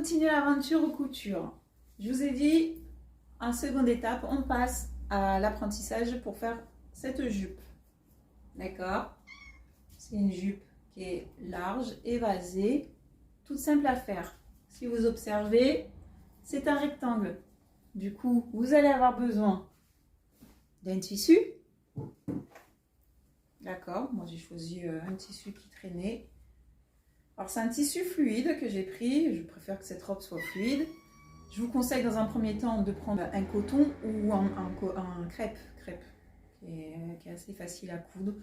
continue l'aventure couture. Je vous ai dit, en seconde étape, on passe à l'apprentissage pour faire cette jupe. D'accord? C'est une jupe qui est large, évasée, toute simple à faire. Si vous observez, c'est un rectangle. Du coup, vous allez avoir besoin d'un tissu. D'accord? Moi, j'ai choisi un tissu qui traînait. Alors, c'est un tissu fluide que j'ai pris. Je préfère que cette robe soit fluide. Je vous conseille dans un premier temps de prendre un coton ou un crêpe qui est assez facile à coudre,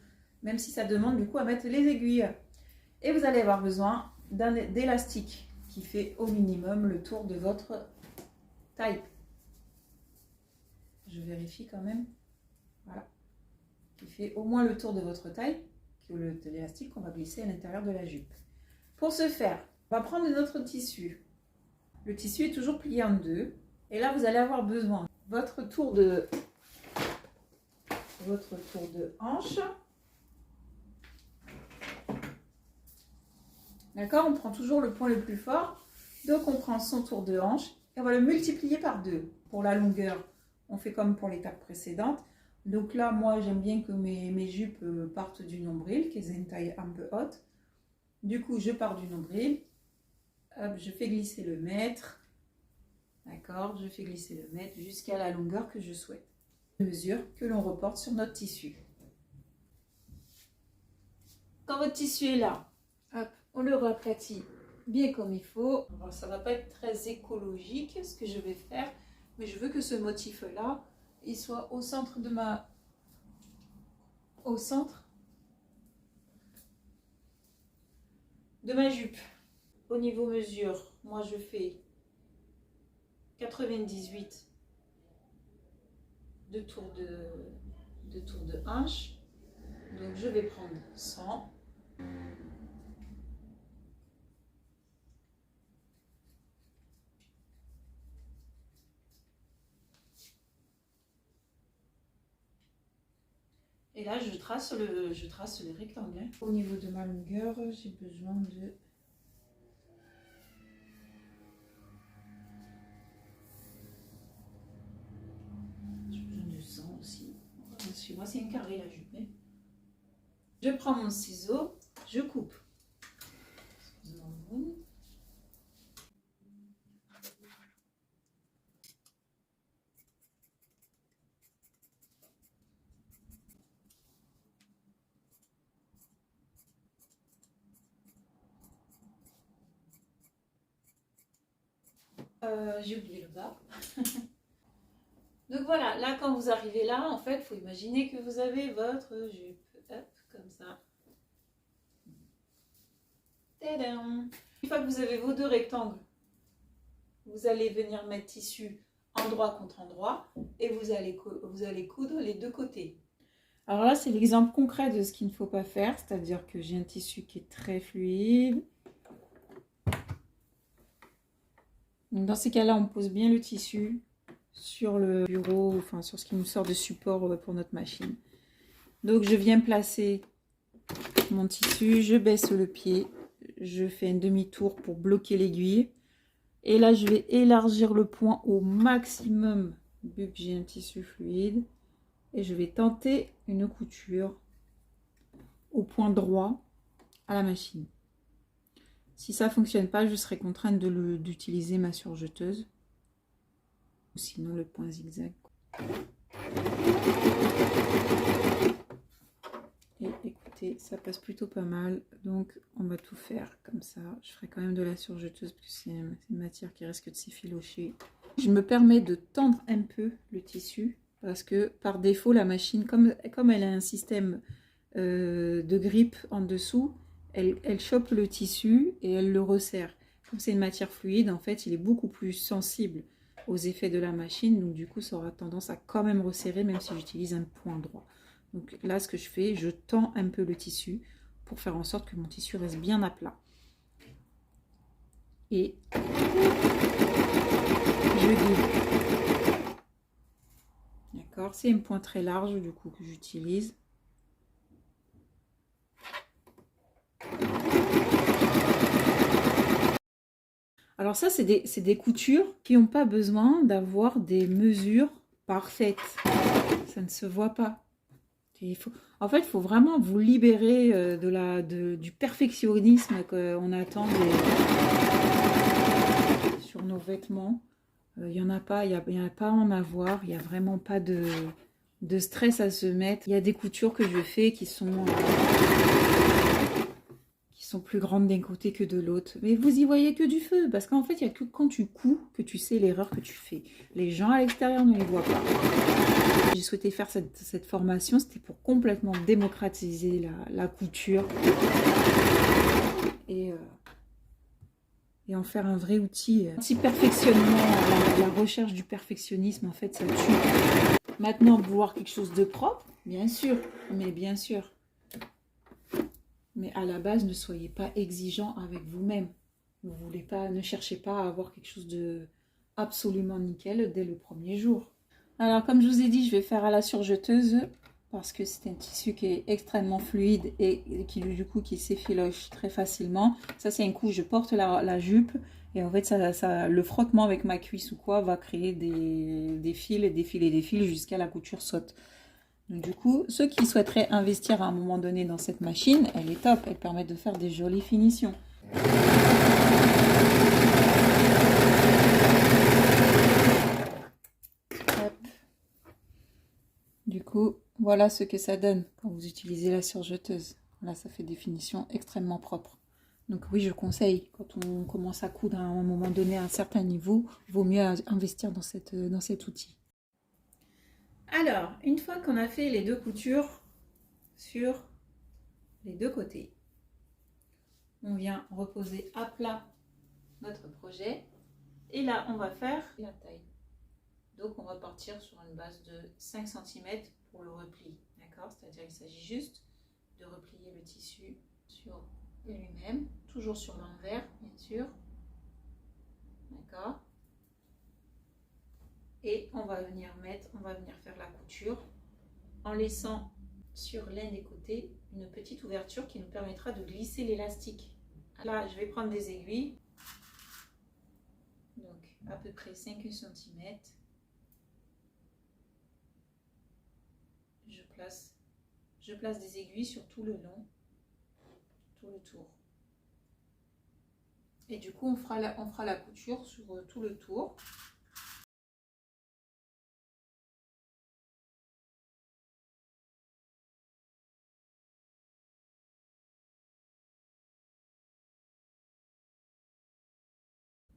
même si ça demande du coup à mettre les aiguilles. Et vous allez avoir besoin d'élastique qui fait au minimum le tour de votre taille. Je vérifie quand même. Voilà. Qui fait au moins le tour de votre taille, qui est l'élastique qu'on va glisser à l'intérieur de la jupe. Pour ce faire, on va prendre notre tissu. Le tissu est toujours plié en deux. Et là, vous allez avoir besoin de votre tour de hanche. D'accord? On prend toujours le point le plus fort. Donc, on prend son tour de hanche et on va le multiplier par 2. Pour la longueur, on fait comme pour l'étape précédente. Donc là, moi, j'aime bien que mes jupes partent du nombril, qu'elles aient une taille un peu haute. Du coup, je pars du nombril. Hop, je fais glisser le mètre. D'accord? Je fais glisser le mètre jusqu'à la longueur que je souhaite. Mesure que l'on reporte sur notre tissu. Quand votre tissu est là, hop, on le raplatit bien comme il faut. Alors, ça ne va pas être très écologique ce que je vais faire, mais je veux que ce motif-là, il soit au centre de ma... jupe. Au niveau mesure, moi je fais 98 de tours de hanche. Donc je vais prendre 100. Et là, je trace le rectangle. Au niveau de ma longueur, j'ai besoin de... J'ai besoin de 100 aussi. Chez moi, c'est un carré la jupe. Je prends mon ciseau, je coupe. Excusez-moi. J'ai oublié le bas. Donc voilà, là quand vous arrivez là, en fait, il faut imaginer que vous avez votre jupe. Hop, comme ça. Tadam! Une fois que vous avez vos deux rectangles, vous allez venir mettre tissu endroit contre endroit et vous allez coudre les deux côtés. Alors là, c'est l'exemple concret de ce qu'il ne faut pas faire, c'est-à-dire que j'ai un tissu qui est très fluide. Donc dans ces cas-là, on pose bien le tissu sur le bureau, enfin sur ce qui nous sort de support pour notre machine. Donc je viens placer mon tissu, je baisse le pied, je fais un demi-tour pour bloquer l'aiguille. Et là, je vais élargir le point au maximum vu que j'ai un tissu fluide. Et je vais tenter une couture au point droit à la machine. Si ça ne fonctionne pas, je serai contrainte d'utiliser ma surjeteuse. Ou sinon le point zigzag. Et écoutez, ça passe plutôt pas mal. Donc on va tout faire comme ça. Je ferai quand même de la surjeteuse parce que c'est une matière qui risque de s'effilocher. Je me permets de tendre un peu le tissu. Parce que par défaut, la machine, comme elle a un système de grippe en dessous, elle chope le tissu et elle le resserre. Comme c'est une matière fluide, en fait, il est beaucoup plus sensible aux effets de la machine. Donc du coup, ça aura tendance à quand même resserrer, même si j'utilise un point droit. Donc là, ce que je fais, je tends un peu le tissu pour faire en sorte que mon tissu reste bien à plat. Et je guide. D'accord, c'est un point très large du coup que j'utilise. Alors ça, c'est des coutures qui n'ont pas besoin d'avoir des mesures parfaites. Ça ne se voit pas. En fait, il faut vraiment vous libérer du perfectionnisme qu'on attend sur nos vêtements. Il n'y en a pas, il y a pas à en avoir. Il n'y a vraiment pas de stress à se mettre. Il y a des coutures que je fais qui sont plus grandes d'un côté que de l'autre. Mais vous y voyez que du feu. Parce qu'en fait, il n'y a que quand tu couds que tu sais l'erreur que tu fais. Les gens à l'extérieur ne les voient pas. J'ai souhaité faire cette formation, c'était pour complètement démocratiser la couture et en faire un vrai outil. Anti-perfectionnement, la recherche du perfectionnisme, en fait, ça tue. Maintenant, vouloir quelque chose de propre, bien sûr, mais bien sûr. Mais à la base, ne soyez pas exigeant avec vous-même. Ne cherchez pas à avoir quelque chose de absolument nickel dès le premier jour. Alors, comme je vous ai dit, je vais faire à la surjeteuse parce que c'est un tissu qui est extrêmement fluide et qui, du coup, qui s'effiloche très facilement. Ça, c'est un coup, je porte la jupe et en fait, le frottement avec ma cuisse ou quoi va créer des fils et des fils et des fils jusqu'à la couture saute. Donc, du coup, ceux qui souhaiteraient investir à un moment donné dans cette machine, elle est top. Elle permet de faire des jolies finitions. Du coup, voilà ce que ça donne quand vous utilisez la surjeteuse. Là, ça fait des finitions extrêmement propres. Donc oui, je conseille, quand on commence à coudre à un moment donné à un certain niveau, il vaut mieux investir dans cet outil. Alors, une fois qu'on a fait les deux coutures sur les deux côtés, on vient reposer à plat notre projet. Et là, on va faire la taille. Donc, on va partir sur une base de 5 cm pour le repli. D'accord? C'est-à-dire qu'il s'agit juste de replier le tissu sur lui-même, toujours sur l'envers, bien sûr. D'accord? Et on va venir faire la couture en laissant sur l'un des côtés une petite ouverture qui nous permettra de glisser l'élastique. Là, je vais prendre des aiguilles. Donc, à peu près 5 cm. Je place des aiguilles sur tout le long, tout le tour. Et du coup, on fera la couture sur tout le tour.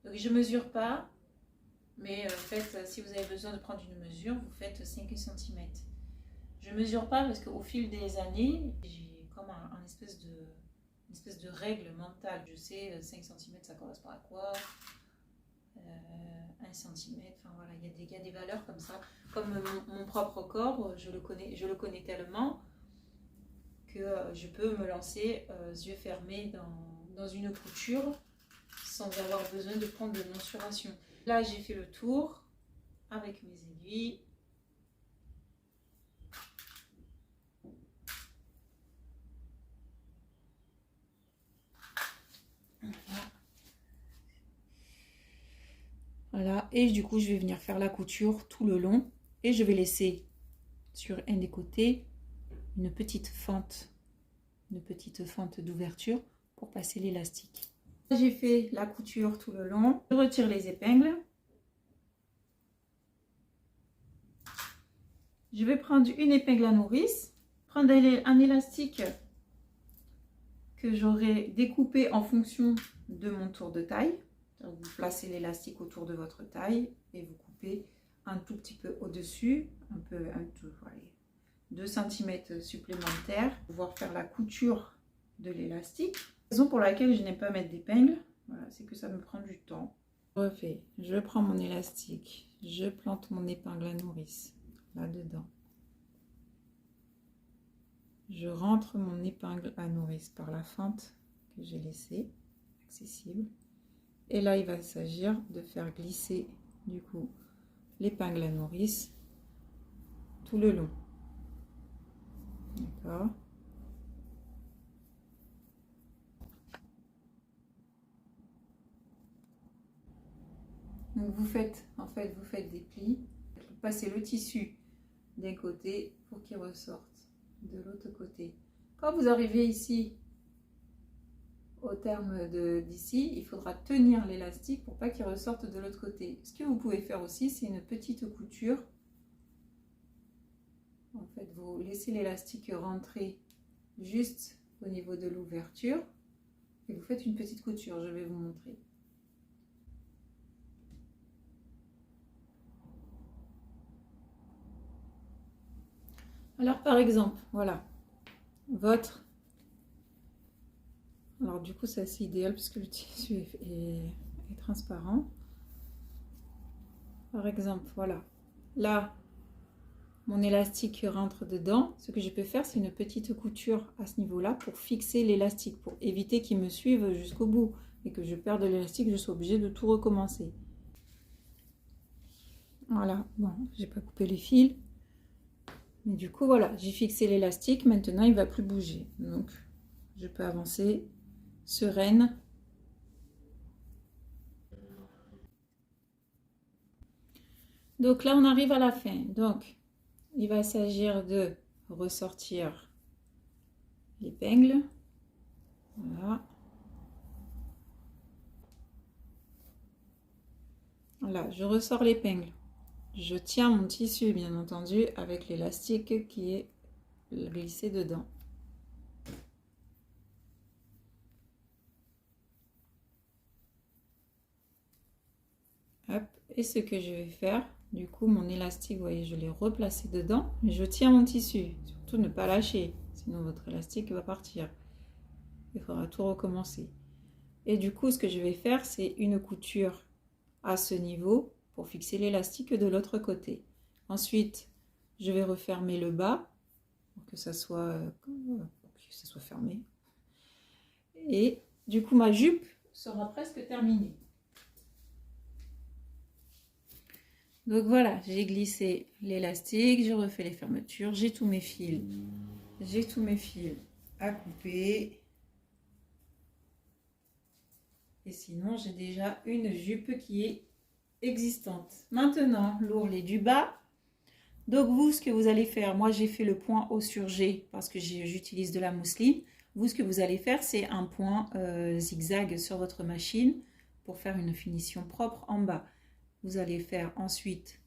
Donc, je ne mesure pas, mais si vous avez besoin de prendre une mesure, vous faites 5 cm. Je ne mesure pas parce qu'au fil des années, j'ai comme une espèce de règle mentale. Je sais 5 cm ça correspond à quoi, 1 cm, enfin voilà, il y a des valeurs comme ça. Comme mon propre corps, je le connais tellement que je peux me lancer yeux fermés dans une couture sans avoir besoin de prendre de mensuration. Là, j'ai fait le tour avec mes aiguilles. Voilà, et du coup, je vais venir faire la couture tout le long et je vais laisser sur un des côtés une petite fente d'ouverture pour passer l'élastique. J'ai fait la couture tout le long. Je retire les épingles. Je vais prendre une épingle à nourrice, prendre un élastique que j'aurai découpé en fonction de mon tour de taille. Donc, vous placez l'élastique autour de votre taille et vous coupez un tout petit peu au-dessus, voilà, 2 cm supplémentaires pour pouvoir faire la couture de l'élastique. La raison pour laquelle je n'aime pas mettre d'épingle, voilà, c'est que ça me prend du temps. Je prends mon élastique, je plante mon épingle à nourrice là-dedans. Je rentre mon épingle à nourrice par la fente que j'ai laissée accessible. Et là, il va s'agir de faire glisser du coup l'épingle à nourrice tout le long. D'accord. vous faites des plis, vous passez le tissu d'un côté pour qu'il ressorte de l'autre côté. Quand vous arrivez ici, au terme d'ici, il faudra tenir l'élastique pour pas qu'il ressorte de l'autre côté. Ce que vous pouvez faire aussi, c'est une petite couture. En fait, vous laissez l'élastique rentrer juste au niveau de l'ouverture et vous faites une petite couture. Je vais vous montrer. Alors, par exemple, voilà, alors du coup, c'est assez idéal parce que le tissu est transparent. Par exemple, voilà, là, mon élastique rentre dedans. Ce que je peux faire, c'est une petite couture à ce niveau-là pour fixer l'élastique, pour éviter qu'il me suive jusqu'au bout et que je perde l'élastique, je sois obligée de tout recommencer. Voilà, bon, j'ai pas coupé les fils. Mais du coup, voilà, j'ai fixé l'élastique. Maintenant, il ne va plus bouger. Donc, je peux avancer sereine. Donc là, on arrive à la fin. Donc, il va s'agir de ressortir l'épingle. Voilà. Voilà, je ressors l'épingle. Je tiens mon tissu, bien entendu, avec l'élastique qui est glissé dedans. Hop. Et ce que je vais faire, du coup, mon élastique, vous voyez, je l'ai replacé dedans. Mais je tiens mon tissu. Surtout ne pas lâcher, sinon votre élastique va partir. Il faudra tout recommencer. Et du coup, ce que je vais faire, c'est une couture à ce niveau pour fixer l'élastique de l'autre côté. Ensuite, je vais refermer le bas pour que ça soit fermé. Et du coup, ma jupe sera presque terminée. Donc voilà, j'ai glissé l'élastique, je refais les fermetures, j'ai tous mes fils. J'ai tous mes fils à couper. Et sinon, j'ai déjà une jupe qui est existante. Maintenant, l'ourlet du bas. Donc vous, ce que vous allez faire, moi j'ai fait le point haut sur G parce que j'utilise de la mousseline. Vous, ce que vous allez faire, c'est un point zigzag sur votre machine pour faire une finition propre en bas. Vous allez faire ensuite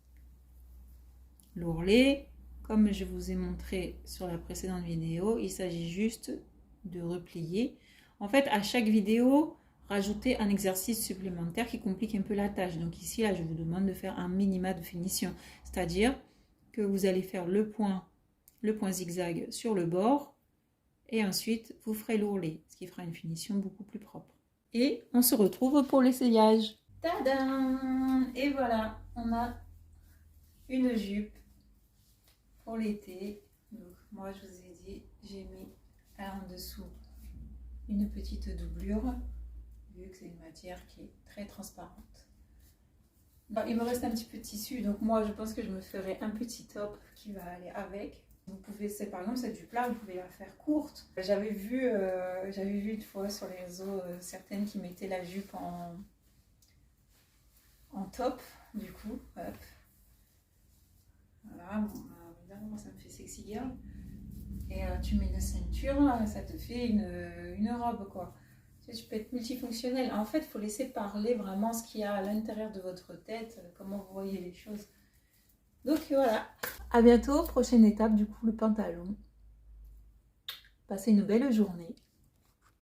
l'ourlet. Comme je vous ai montré sur la précédente vidéo, il s'agit juste de replier. En fait, à chaque vidéo, rajouter un exercice supplémentaire qui complique un peu la tâche. Donc ici, là, je vous demande de faire un minima de finition. C'est-à-dire que vous allez faire le point zigzag sur le bord et ensuite, vous ferez l'ourlet, ce qui fera une finition beaucoup plus propre. Et on se retrouve pour l'essayage. Tadam! Et voilà, on a une jupe pour l'été. Donc moi, je vous ai dit, j'ai mis en dessous une petite doublure, vu que c'est une matière qui est très transparente. Bon, il me reste un petit peu de tissu, donc moi, je pense que je me ferai un petit top qui va aller avec. Vous pouvez, par exemple, cette jupe-là, vous pouvez la faire courte. J'avais vu une fois sur les réseaux certaines qui mettaient la jupe en top, du coup, hop. Voilà, bon, évidemment, moi, ça me fait sexy girl. Et tu mets une ceinture, là, ça te fait une robe, quoi. Tu peux être multifonctionnel. En fait, il faut laisser parler vraiment ce qu'il y a à l'intérieur de votre tête, comment vous voyez les choses. Donc voilà, à bientôt. Prochaine étape, du coup, le pantalon. Passez une belle journée.